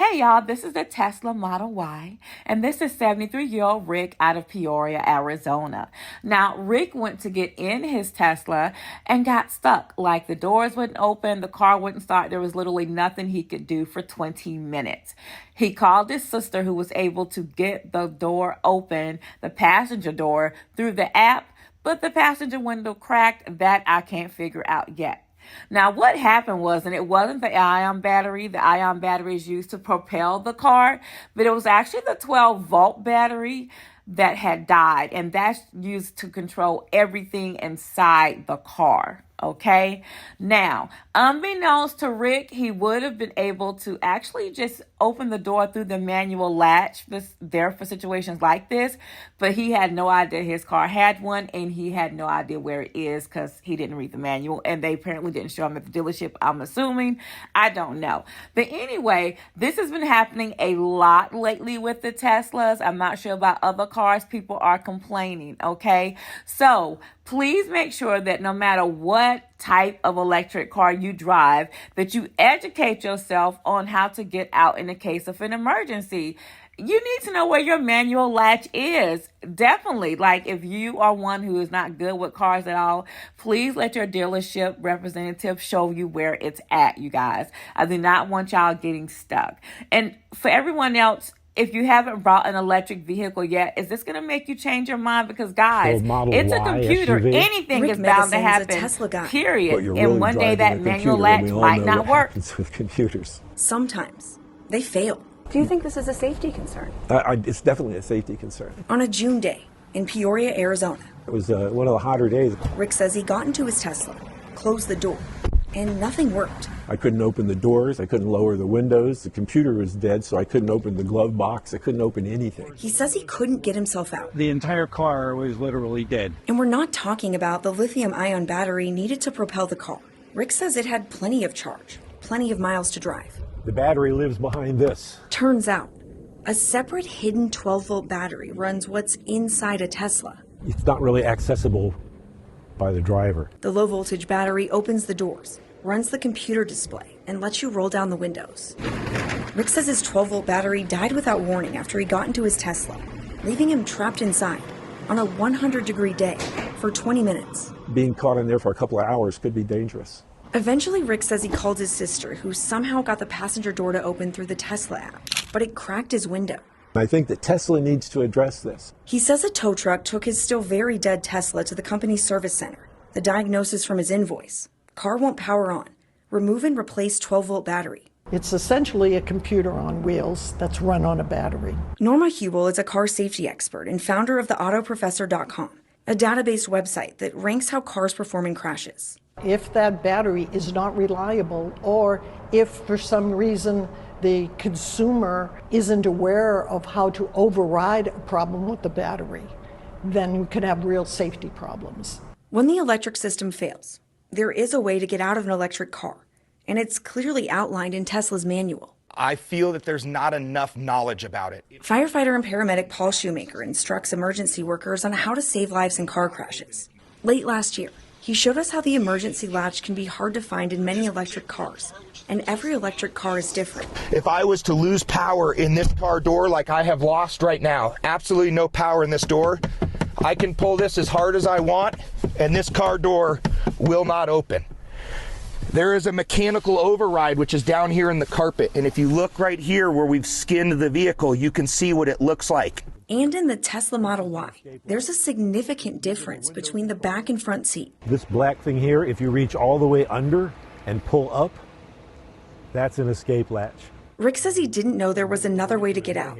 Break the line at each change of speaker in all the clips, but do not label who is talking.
Hey y'all, this is the Tesla Model Y, and this is 73-year-old Rick out of Peoria, Arizona. Now, Rick went to get in his Tesla and got stuck. Like the doors wouldn't open, the car wouldn't start. There was literally nothing he could do for 20 minutes. He called his sister, who was able to get the door open, the passenger door, through the app, but the passenger window cracked. That I can't figure out yet. Now, what happened was, and it wasn't the ion battery is used to propel the car, but it was actually the 12-volt battery that had died, and that's used to control everything inside the car. Okay. Now, unbeknownst to Rick, he would have been able to actually just open the door through the manual latch there for situations like this, but he had no idea his car had one, and he had no idea where it is because he didn't read the manual, and they apparently didn't show him at the dealership, I'm assuming. I don't know. But anyway, this has been happening a lot lately with the Teslas. I'm not sure about other cars. People are complaining. Okay. So please make sure that no matter what type of electric car you drive, that you educate yourself on how to get out in the case of an emergency. You need to know where your manual latch is. Definitely. Like if you are one who is not good with cars at all, please let your dealership representative show you where it's at, you guys. I do not want y'all getting stuck. And for everyone else, if you haven't bought an electric vehicle yet, is this going to make you change your mind? Because, guys, it's a computer.
SUV.
Anything
Rick
is bound to
Megason's a
happen,
Tesla guy.
period.
Really
and one day that manual latch might not work.
With computers.
Sometimes they fail.
Do you think this is a safety concern?
It's definitely a safety concern.
On a June day in Peoria, Arizona,
It was one of the hotter days.
Rick says he got into his Tesla, closed the door, and nothing worked.
I couldn't open the doors. I couldn't lower the windows. The computer was dead, so I couldn't open the glove box. I couldn't open anything.
He says he couldn't get himself out.
The entire car was literally dead.
And we're not talking about the lithium-ion battery needed to propel the car. Rick says it had plenty of charge, plenty of miles to drive.
The battery lives behind this.
Turns out, a separate hidden 12-volt battery runs what's inside a Tesla.
It's not really accessible by the driver.
The low-voltage battery opens the doors, runs the computer display, and lets you roll down the windows. Rick says his 12-volt battery died without warning after he got into his Tesla, leaving him trapped inside on a 100-degree day for 20 minutes.
Being caught in there for a couple of hours could be dangerous.
Eventually, Rick says he called his sister, who somehow got the passenger door to open through the Tesla app, but it cracked his window.
I think that Tesla needs to address this.
He says a tow truck took his still very dead Tesla to the company's service center. The diagnosis from his invoice: car won't power on. Remove and replace 12-volt battery.
It's essentially a computer on wheels that's run on a battery.
Norma Hubel is a car safety expert and founder of the autoprofessor.com, a database website that ranks how cars perform in crashes.
If that battery is not reliable, or if for some reason the consumer isn't aware of how to override a problem with the battery, then we could have real safety problems.
When the electric system fails, there is a way to get out of an electric car, and it's clearly outlined in Tesla's manual.
I feel that there's not enough knowledge about it.
Firefighter and paramedic Paul Shoemaker instructs emergency workers on how to save lives in car crashes. Late last year, he showed us how the emergency latch can be hard to find in many electric cars, and every electric car is different.
If I was to lose power in this car door like I have lost right now, absolutely no power in this door, I can pull this as hard as I want, and this car door will not open. There is a mechanical override which is down here in the carpet, and if you look right here where we've skinned the vehicle, you can see what it looks like.
And in the Tesla Model Y, there's a significant difference between the back and front seat.
This black thing here, if you reach all the way under and pull up, that's an escape latch.
Rick says he didn't know there was another way to get out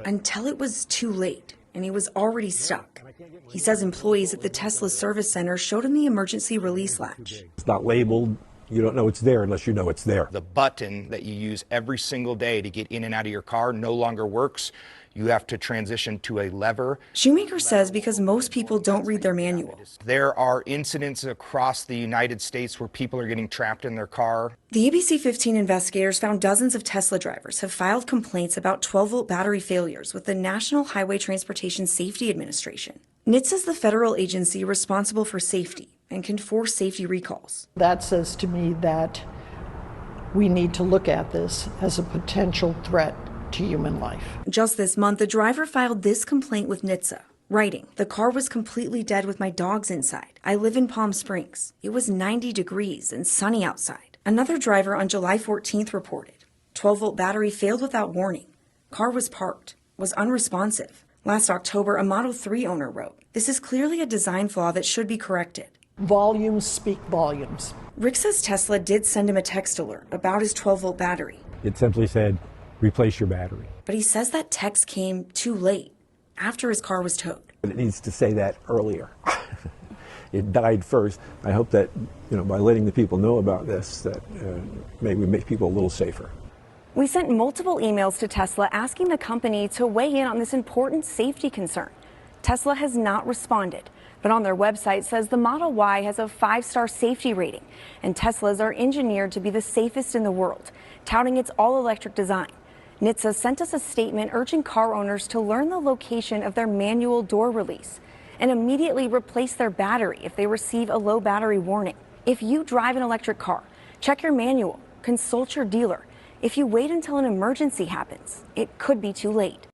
until it was too late and he was already stuck. He says employees at the Tesla service center showed him the emergency release latch.
It's not labeled. You don't know it's there unless you know it's there.
The button that you use every single day to get in and out of your car no longer works. You have to transition to a lever.
Shoemaker says because most people don't read their manual.
There are incidents across the United States where people are getting trapped in their car.
The ABC 15 investigators found dozens of Tesla drivers have filed complaints about 12-volt battery failures with the National Highway Transportation Safety Administration. NHTSA is the federal agency responsible for safety and can force safety recalls.
That says to me that we need to look at this as a potential threat to human life.
Just this month, the driver filed this complaint with NHTSA, writing, "The car was completely dead with my dogs inside. I live in Palm Springs. It was 90 degrees and sunny outside." Another driver on July 14th reported, 12-volt battery failed without warning. Car was parked, was unresponsive. Last October, a Model 3 owner wrote, "This is clearly a design flaw that should be corrected."
Volumes speak volumes.
Rick says Tesla did send him a text alert about his 12-volt battery,
It simply said, replace your battery.
but he says that text came too late, after his car was towed.
But it needs to say that earlier. It died first. I hope that, by letting the people know about this, that maybe make people a little safer.
We sent multiple emails to Tesla asking the company to weigh in on this important safety concern. Tesla has not responded, but on their website says the Model Y has a 5-star safety rating, and Teslas are engineered to be the safest in the world, touting its all-electric design. NHTSA sent us a statement urging car owners to learn the location of their manual door release and immediately replace their battery if they receive a low battery warning. If you drive an electric car, check your manual, consult your dealer. If you wait until an emergency happens, it could be too late.